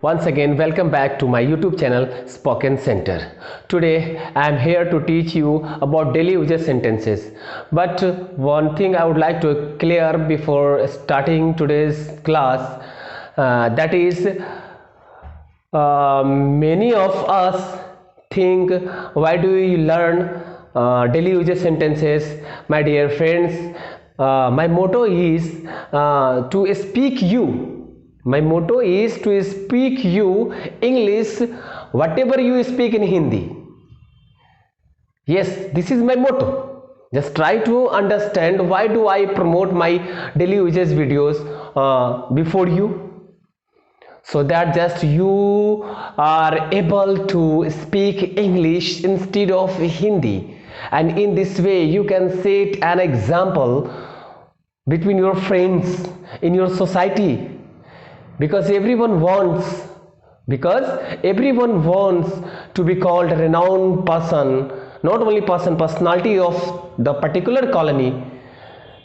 Once again, welcome back to my YouTube channel Spoken Center. Today I am here to teach you about daily usage sentences. But one thing I would like to clear before starting today's class, that is, many of us think, why do we learn daily usage sentences? My dear friends, my motto is to speak you. My motto is to speak you English whatever you speak in Hindi. Yes, this is my motto. Just try to understand why do I promote my daily usage videos before you, so that just you are able to speak English instead of Hindi, and in this way you can set an example between your friends in your society. Because everyone wants to be called a renowned person, not only personality of the particular colony.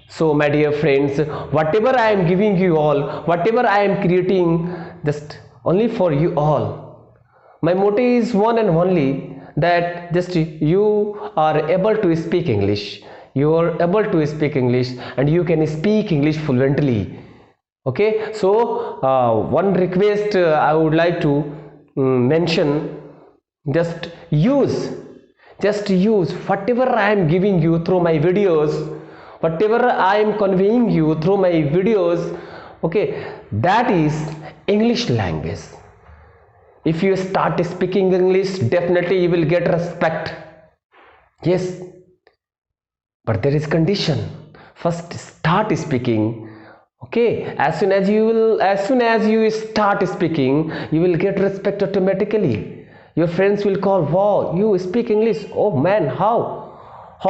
So my dear friends, whatever I am giving you all, whatever I am creating, just only for you all. My motto is one and only, that just you are able to speak English. You are able to speak English and you can speak English fluently. Okay, so one request I would like to mention, just use whatever I am giving you through my videos, whatever I am conveying you through my videos, okay, that is English language. If you start speaking English, definitely you will get respect. Yes, but there is condition. First start speaking. Okay, as soon as you start speaking, you will get respect automatically. Your friends will call, wow, you speak English, oh man, how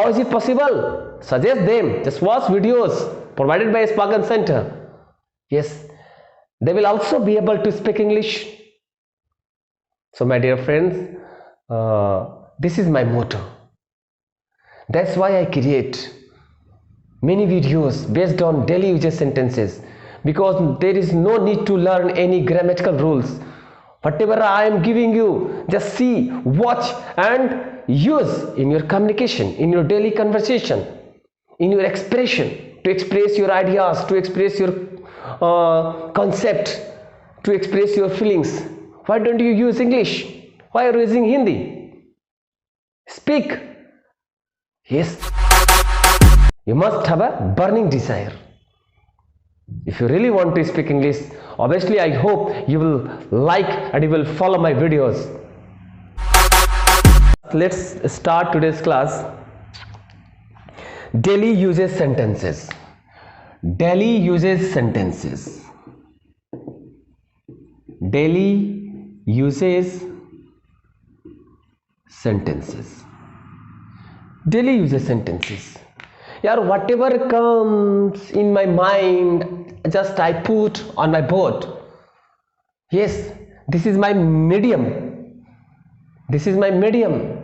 is it possible? Suggest them, just watch videos provided by Spoken Center. Yes, they will also be able to speak English. So my dear friends, this is my motto. That's why I create many videos based on daily usage sentences, because there is no need to learn any grammatical rules. Whatever I am giving you, just see, watch and use in your communication, in your daily conversation, in your expression, to express your ideas, to express your concept, to express your feelings. Why don't you use English? Why are you using Hindi? Speak. Yes, you must have a burning desire. If you really want to speak English, obviously I hope you will like and you will follow my videos. Let's start today's class. Daily usage sentences. Daily usage sentences. Daily usage sentences. Daily usage sentences. Yeah, whatever comes in my mind, just I put on my board. Yes, this is my medium. This is my medium.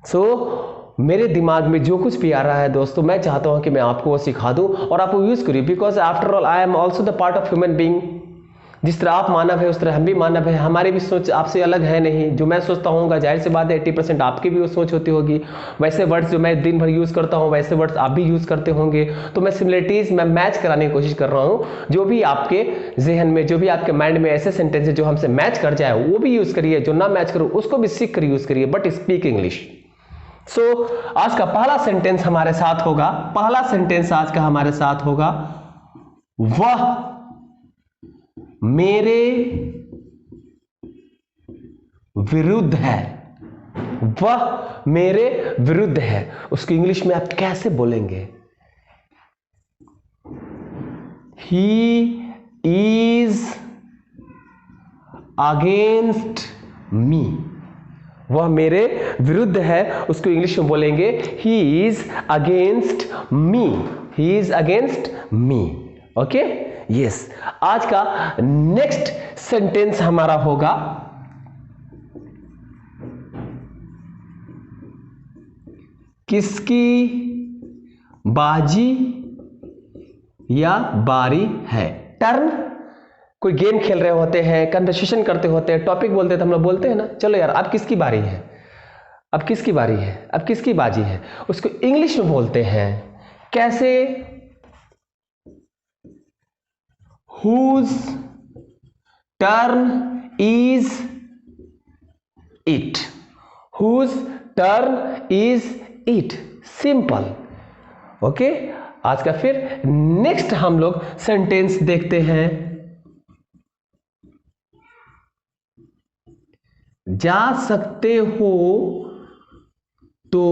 So मेरे दिमाग में जो कुछ भी आ रहा है दोस्तों, मैं चाहता हूं कि मैं आपको वो सिखा दूं और आप वो यूज करिए, because after all I am also the part of human being. जिस तरह आप मानव है उस तरह हम भी मानव है. हमारी भी सोच आपसे अलग है नहीं. जो मैं सोचता हूँ जाहिर सी बात है 80% आपकी भी वो सोच होती होगी. वैसे वर्ड्स जो मैं दिन भर यूज़ करता हूँ वैसे वर्ड्स आप भी यूज़ करते होंगे. तो मैं सिमिलरिटीज़ मैं मैच कराने की कोशिश कर रहा हूँ. जो भी आपके जहन में, जो भी आपके माइंड में ऐसे सेंटेंस है जो हमसे मैच कर जाए वो भी यूज़ करिए. जो ना मैच करो उसको भी सीख कर यूज़ करिए, बट स्पीक इंग्लिश. सो आज का पहला सेंटेंस हमारे साथ होगा. पहला सेंटेंस आज का हमारे साथ होगा, वह मेरे विरुद्ध है. वह मेरे विरुद्ध है. उसकी इंग्लिश में आप कैसे बोलेंगे? He is against me. वह मेरे विरुद्ध है. उसको इंग्लिश में बोलेंगे he is against me. He is against me. Okay, yes. आज का नेक्स्ट सेंटेंस हमारा होगा, किसकी बाजी या बारी है. टर्न कोई गेम खेल रहे होते हैं, कन्वर्सेशन करते होते हैं, टॉपिक बोलते हैं तो हम लोग बोलते हैं ना, चलो यार अब किसकी बारी है, अब किसकी बारी है, अब किसकी बाजी है, उसको इंग्लिश में बोलते हैं कैसे, whose turn is it, whose turn is it, simple. Okay, आज का फिर नेक्स्ट हम लोग सेंटेंस देखते हैं। जा सकते हो तो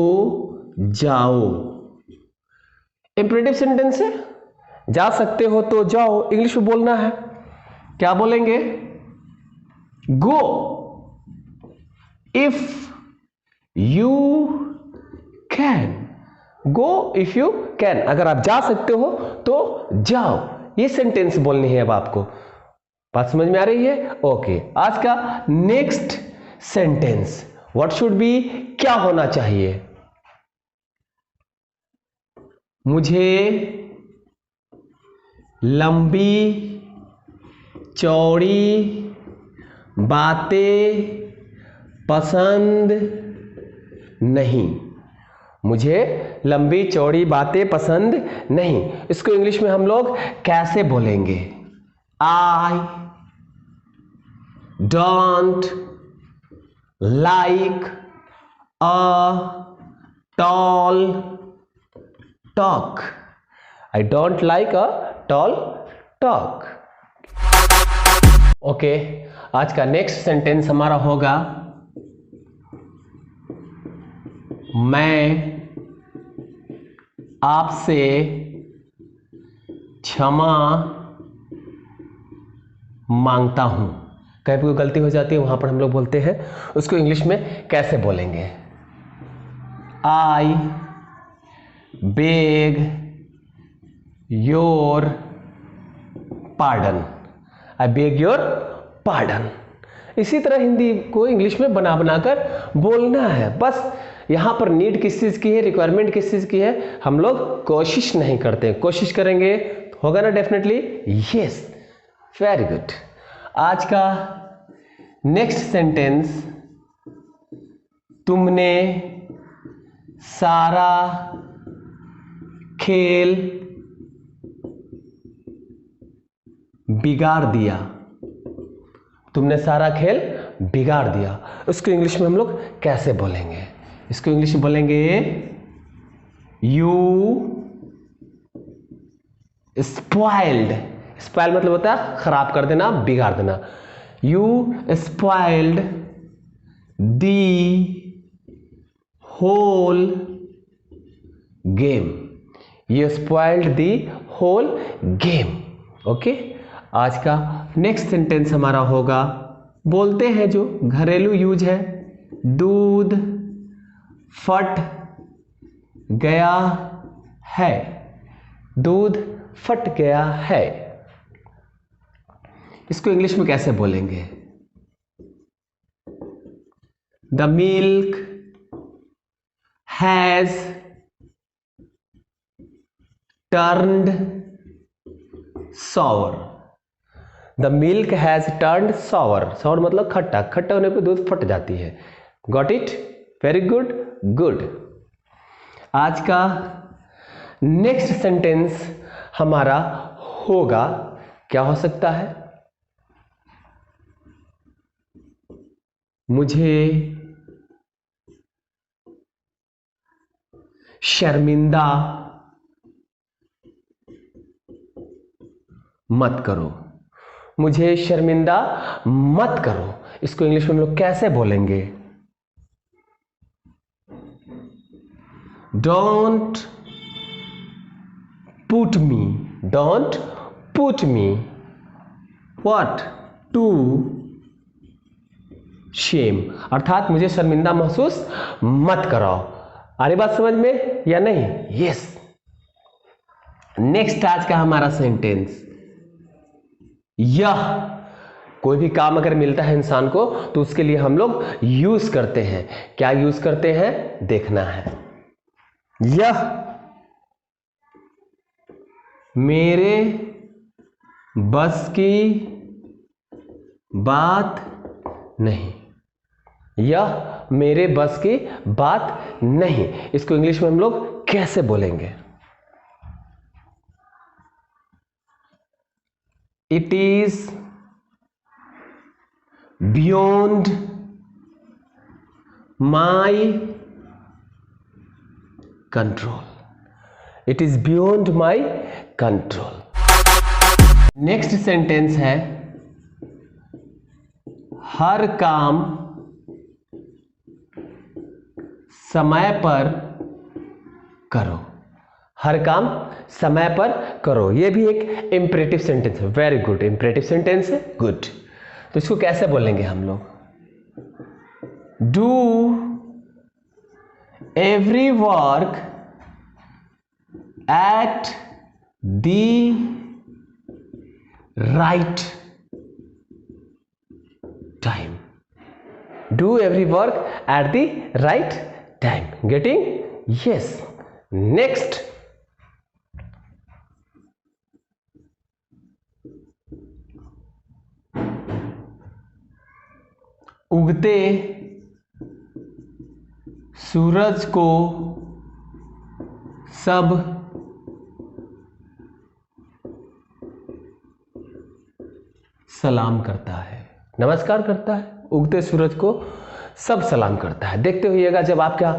जाओ, इंपेरेटिव सेंटेंस है, जा सकते हो तो जाओ, इंग्लिश में बोलना है, क्या बोलेंगे, go if you can, go if you can, अगर आप जा सकते हो तो जाओ, ये सेंटेंस बोलनी है अब आपको। बात समझ में आ रही है? ओके, आज का next sentence what should be, क्या होना चाहिए, मुझे लंबी चौड़ी बातें पसंद नहीं, मुझे लंबी चौड़ी बातें पसंद नहीं, इसको इंग्लिश में हम लोग कैसे बोलेंगे, I don't like a tall talk, I don't like a tall talk. Okay, आज का नेक्स्ट सेंटेंस हमारा होगा, मैं आपसे क्षमा मांगता हूं, कहीं कोई गलती हो जाती है वहां पर हम लोग बोलते हैं, उसको इंग्लिश में कैसे बोलेंगे, I beg your pardon, I beg your pardon. इसी तरह हिंदी को इंग्लिश में बना बनाकर बोलना है, बस यहां पर नीड किस चीज की है, रिक्वायरमेंट किस चीज की है, हम लोग कोशिश नहीं करते, कोशिश करेंगे होगा ना डेफिनेटली, यस, वेरी गुड। आज का नेक्स्ट सेंटेंस, तुमने सारा खेल बिगाड़ दिया, तुमने सारा खेल बिगाड़ दिया, उसको इंग्लिश में हम लोग कैसे बोलेंगे, इसको इंग्लिश में बोलेंगे यू स्पॉइल्ड, स्पॉइल मतलब होता है खराब कर देना, बिगाड़ देना, you spoiled the whole game, you spoiled the whole game. Okay, आज का नेक्स्ट सेंटेंस हमारा होगा, बोलते हैं जो घरेलू यूज है, दूध फट गया है, दूध फट गया है, इसको इंग्लिश में कैसे बोलेंगे, the milk has turned sour, the milk has turned sour, sour मतलब खट्टा, खट्टा होने पर दूध फट जाती है, got it, very good, good. आज का नेक्स्ट सेंटेंस हमारा होगा, क्या हो सकता है, मुझे शर्मिंदा मत करो, मुझे शर्मिंदा मत करो, इसको इंग्लिश में हम लोग कैसे बोलेंगे, don't put me, don't put me what to shame, अर्थात मुझे शर्मिंदा महसूस मत कराओ। आ रही बात समझ में या नहीं? यस। नेक्स्ट आज का हमारा सेंटेंस, यह कोई भी काम अगर मिलता है इंसान को तो उसके लिए हम लोग यूज करते हैं, क्या यूज करते हैं देखना है, यह मेरे बस की बात नहीं, यह मेरे बस की बात नहीं। इसको इंग्लिश में हम लोग कैसे बोलेंगे? It is beyond my control. It is beyond my control. Next sentence है हर काम समय पर करो। हर काम समय पर करो, यह भी एक इंपरेटिव सेंटेंस है। वेरी गुड, इंपरेटिव सेंटेंस है, गुड। तो इसको कैसे बोलेंगे हम लोग? Do every work at the right time. Do every work at the right time. Getting? Yes. Next, उगते सूरज को सब सलाम करता है। नमस्कार करता है। उगते सूरज को सब सलाम करता है। देखते होइएगा, जब आपका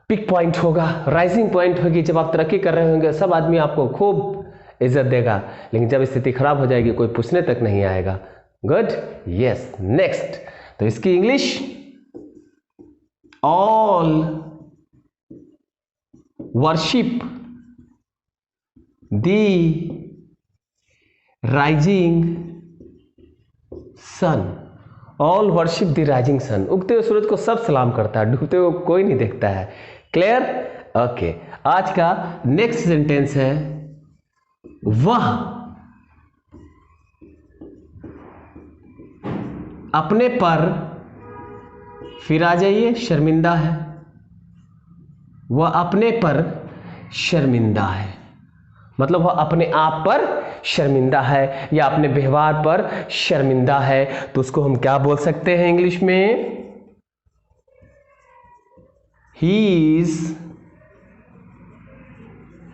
पिक पॉइंट होगा, राइजिंग पॉइंट होगी, जब आप तरक्की कर रहे होंगे, सब आदमी आपको खूब इज्जत देगा। लेकिन जब स्थिति खराब हो जाएगी, कोई पूछने तक नहीं आएगा। Good, yes. नेक्स्ट, तो इसकी English, all worship the rising sun. All worship the rising sun. उगते हुए सूरज को सब सलाम करता है, डूबते हुए कोई नहीं देखता है। क्लियर? ओके। आज का नेक्स्ट सेंटेंस है वह अपने पर, फिर आ जाइए, शर्मिंदा है। वह अपने पर शर्मिंदा है, मतलब वह अपने आप पर शर्मिंदा है या अपने व्यवहार पर शर्मिंदा है। तो उसको हम क्या बोल सकते हैं इंग्लिश में? ही इज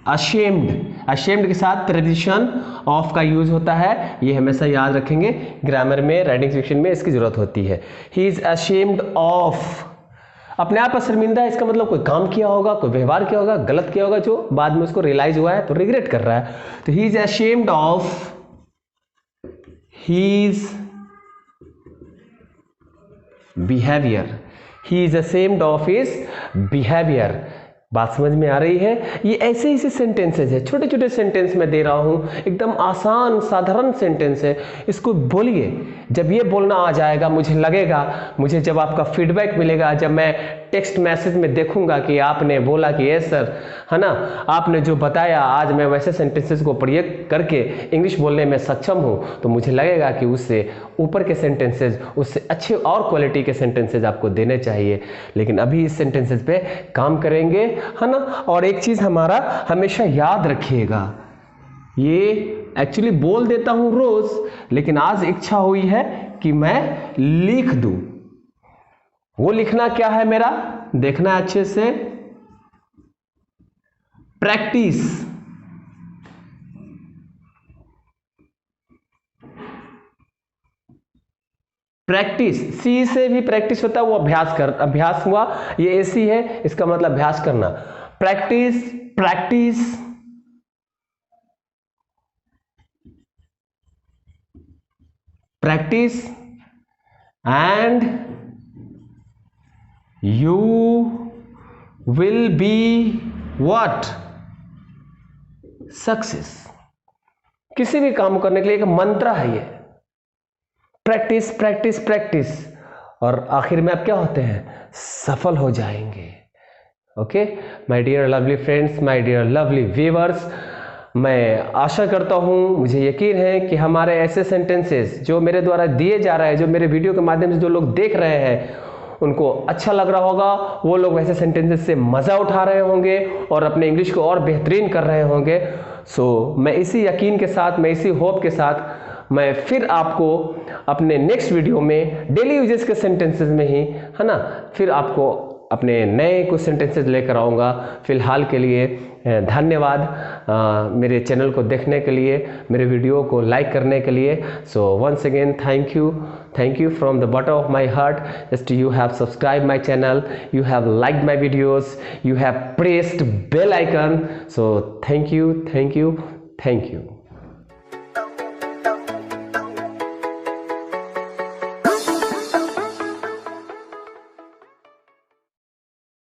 अशेम्ड। अशेम्ड के साथ प्रीपोजिशन ऑफ का यूज होता है, ये हमेशा याद रखेंगे। ग्रामर में, राइटिंग सेक्शन में इसकी जरूरत होती है। ही इज अशेम्ड ऑफ, अपने आप पर शर्मिंदा है। इसका मतलब कोई काम किया होगा, कोई व्यवहार किया होगा, गलत किया होगा, जो बाद में उसको रियलाइज हुआ है तो रिग्रेट कर रहा है। तो he is ashamed of his behaviour. He is ashamed of his behaviour. बात समझ में आ रही है? ये ऐसे ही सेंटेंसेज है, छोटे छोटे सेंटेंस में दे रहा हूं, एकदम आसान साधारण सेंटेंस है। इसको बोलिए। जब ये बोलना आ जाएगा, मुझे लगेगा, मुझे जब आपका फीडबैक मिलेगा, जब मैं टेक्स्ट मैसेज में देखूंगा कि आपने बोला कि यस सर, है ना, आपने जो बताया, आज मैं वैसे सेंटेंसेस को प्रयोग करके इंग्लिश बोलने में सक्षम हूं, तो मुझे लगेगा कि उससे ऊपर के सेंटेंसेज, उससे अच्छे और क्वालिटी के सेंटेंसेज आपको देने चाहिए। लेकिन अभी इस सेंटेंसेज पे काम करेंगे, है ना। और एक चीज हमारा हमेशा याद रखिएगा, ये एक्चुअली बोल देता हूं रोज, लेकिन आज इच्छा हुई है कि मैं लिख दूं। वो लिखना क्या है मेरा, देखना अच्छे से। प्रैक्टिस। प्रैक्टिस, सी से भी प्रैक्टिस होता है, वो अभ्यास हुआ। ये एसी है, इसका मतलब अभ्यास करना। Practice, practice, practice and you will be what? Success. किसी भी काम करने के लिए एक मंत्र है ये, प्रैक्टिस प्रैक्टिस प्रैक्टिस, और आखिर में आप क्या होते हैं? सफल हो जाएंगे। Okay my dear lovely friends, my dear lovely viewers, मैं आशा करता हूं, मुझे यकीन है कि हमारे ऐसे सेंटेंसेस जो मेरे द्वारा दिए जा रहे हैं, जो मेरे वीडियो के माध्यम से जो लोग देख रहे हैं, उनको अच्छा लग रहा होगा। वो लोग वैसे सेंटेंसेस से मज़ा उठा रहे होंगे और अपने इंग्लिश को और बेहतरीन कर रहे होंगे। सो मैं इसी यकीन के साथ, मैं इसी होप के साथ मैं फिर आपको अपने नेक्स्ट वीडियो में डेली यूजेस के सेंटेंसेस में ही, है ना, फिर आपको अपने नए कुछ सेंटेंसेस लेकर आऊँगा। फिलहाल के लिए धन्यवाद मेरे चैनल को देखने के लिए, मेरे वीडियो को लाइक करने के लिए। So once again thank you from the bottom of my heart. Just you have subscribe my channel, you have liked my videos, you have pressed bell icon. So thank you.